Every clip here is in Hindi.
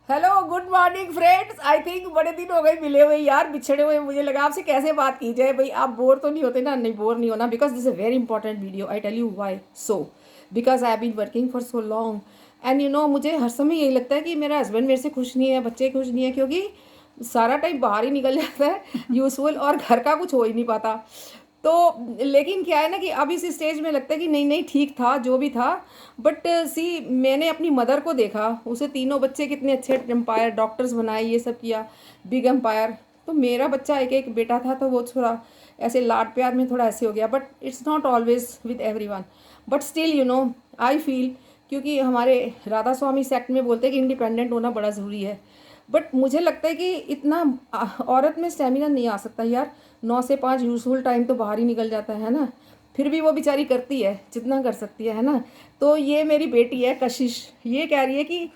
Hello good morning friends. I think बड़े दिन हो गए मिले हुए यार, बिछड़े हुए। मुझे लगा आपसे कैसे बात की जाए। भाई आप बोर तो नहीं होते ना? नहीं, बोर नहीं होना, because this a very important video. I tell you why so, because I have been working for so long and you know मुझे हर समय यही लगता है कि मेरा हस्बैंड मेरे से खुश नहीं है, बच्चे खुश नहीं है, क्योंकि सारा टाइम बाहर ही निकल जाता है यूजफुल, और घर का कुछ हो ही नहीं पाता। तो लेकिन क्या है ना कि अब इस स्टेज में लगता है कि नहीं नहीं ठीक था जो भी था। बट सी, मैंने अपनी मदर को देखा, उसे तीनों बच्चे कितने अच्छे एम्पायर, डॉक्टर्स बनाए, ये सब किया, बिग एम्पायर। तो मेरा बच्चा एक एक बेटा था, तो वो थोड़ा ऐसे लाड प्यार में थोड़ा ऐसे हो गया। But it's not always with every one, but still you know I feel, क्योंकि हमारे राधा स्वामी सेक्ट में बोलते हैं कि इंडिपेंडेंट होना बड़ा ज़रूरी है। बट मुझे लगता है कि इतना औरत में स्टेमिना नहीं आ सकता यार। 9 से 5 यूजफुल टाइम तो बाहर ही निकल जाता है ना। फिर भी वो बेचारी करती है जितना कर सकती है ना। तो ये मेरी बेटी है कशिश, ये कह रही है कि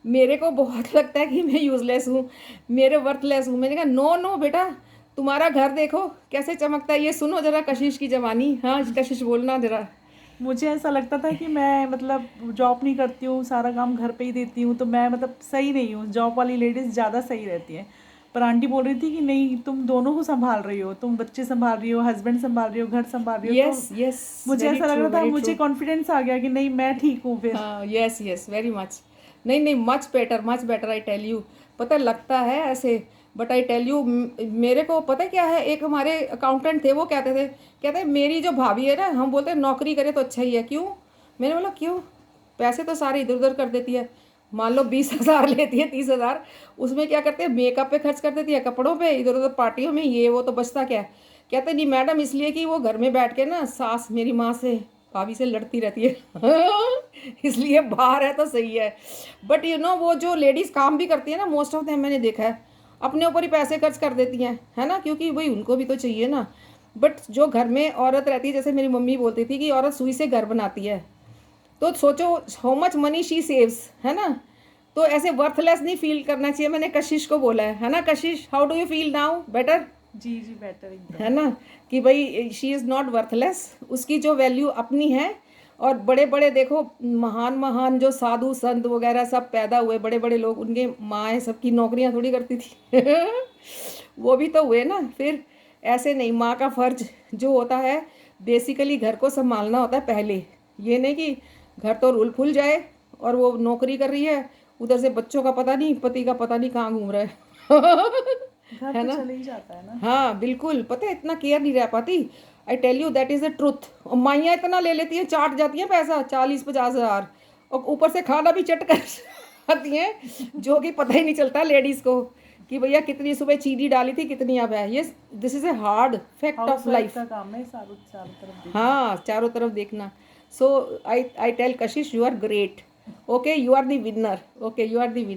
मेरे को बहुत लगता है कि मैं यूज़लेस हूँ, मेरे वर्थलेस हूँ। मैंने कहा नो नो बेटा, तुम्हारा घर देखो कैसे चमकता है, ये सुनो जरा कशिश की जवानी। हाँ कशिश, बोलना जरा। मुझे ऐसा लगता था कि मैं मतलब जॉब नहीं करती हूँ, सारा काम घर पे ही देती हूँ, तो मैं मतलब सही नहीं हूँ। जॉब वाली लेडीज़ ज़्यादा सही रहती हैं। पर आंटी बोल रही थी कि नहीं, तुम दोनों को संभाल रही हो, तुम बच्चे संभाल रही हो, हस्बैंड संभाल रही हो, घर संभाल रही हो। तो यस यस, मुझे वेरी ऐसा लग ट्रू रहा था, वेरी मुझे ट्रू। कॉन्फिडेंस आ गया कि नहीं, मैं ठीक हूँ फिर। हाँ यस यस, वेरी मच। नहीं नहीं, much better I tell you. पता लगता है ऐसे, बट आई टेल यू, मेरे को पता है क्या है, एक हमारे अकाउंटेंट थे, वो कहते मेरी जो भाभी है ना, हम बोलते हैं नौकरी करे तो अच्छा ही है। क्यों? मैंने बोला क्यों? पैसे तो सारे इधर उधर कर देती है। मान लो 20,000 लेती है, 30,000 उसमें क्या करते हैं, मेकअप पे खर्च कर देती है, कपड़ों पे, इधर उधर पार्टियों में, ये वो, तो बचता क्या है? कहते नहीं मैडम, इसलिए कि वो घर में बैठ के ना सास मेरी माँ से, भाभी से लड़ती रहती है इसलिए बाहर है तो सही है। बट यू नो वो जो लेडीज़ काम भी करती है ना, मोस्ट ऑफ टाइम मैंने देखा है अपने ऊपर ही पैसे खर्च कर देती हैं, है ना, क्योंकि वही उनको भी तो चाहिए ना। बट जो घर में औरत रहती है, जैसे मेरी मम्मी बोलती थी कि औरत सुई से घर बनाती है, तो सोचो how much money she saves, है ना। तो ऐसे वर्थलेस नहीं फील करना चाहिए। मैंने कशिश को बोला है ना, Kashish how do you feel now? Better ji ji, better एकदम। है ना, कि भाई शी इज़ नॉट वर्थलेस, उसकी जो वैल्यू अपनी है। और बड़े बड़े देखो, महान महान जो साधु संत वगैरह सब पैदा हुए, बड़े बड़े लोग, उनके माएँ सबकी नौकरियां थोड़ी करती थी वो भी तो हुए ना फिर। ऐसे नहीं, माँ का फर्ज जो होता है बेसिकली घर को संभालना होता है पहले। ये नहीं कि घर तो रुल फुल जाए और वो नौकरी कर रही है, उधर से बच्चों का पता नहीं, पति का पता नहीं कहाँ घूम रहा है घर है तो ना। चले ही जाता है ना। हाँ बिल्कुल, पता है इतना केयर नहीं रह पाती। I tell you that is the truth. और माइयाँ इतना ले लेती हैं, चाट जाती हैं पैसा 40-50 हज़ार, और ऊपर से खाना भी चट कर आती हैं, जो कि पता ही नहीं चलता लेडीज़ को कि भैया कितनी सुबह चीनी डाली थी, कितनी अब है। ये this is a hard fact house of wife life. का काम है सारों चारों तरफ देखना। हाँ चारों तरफ देखना। So I tell Kashish, you are great. Okay, you are the winner. Okay, you are the winner.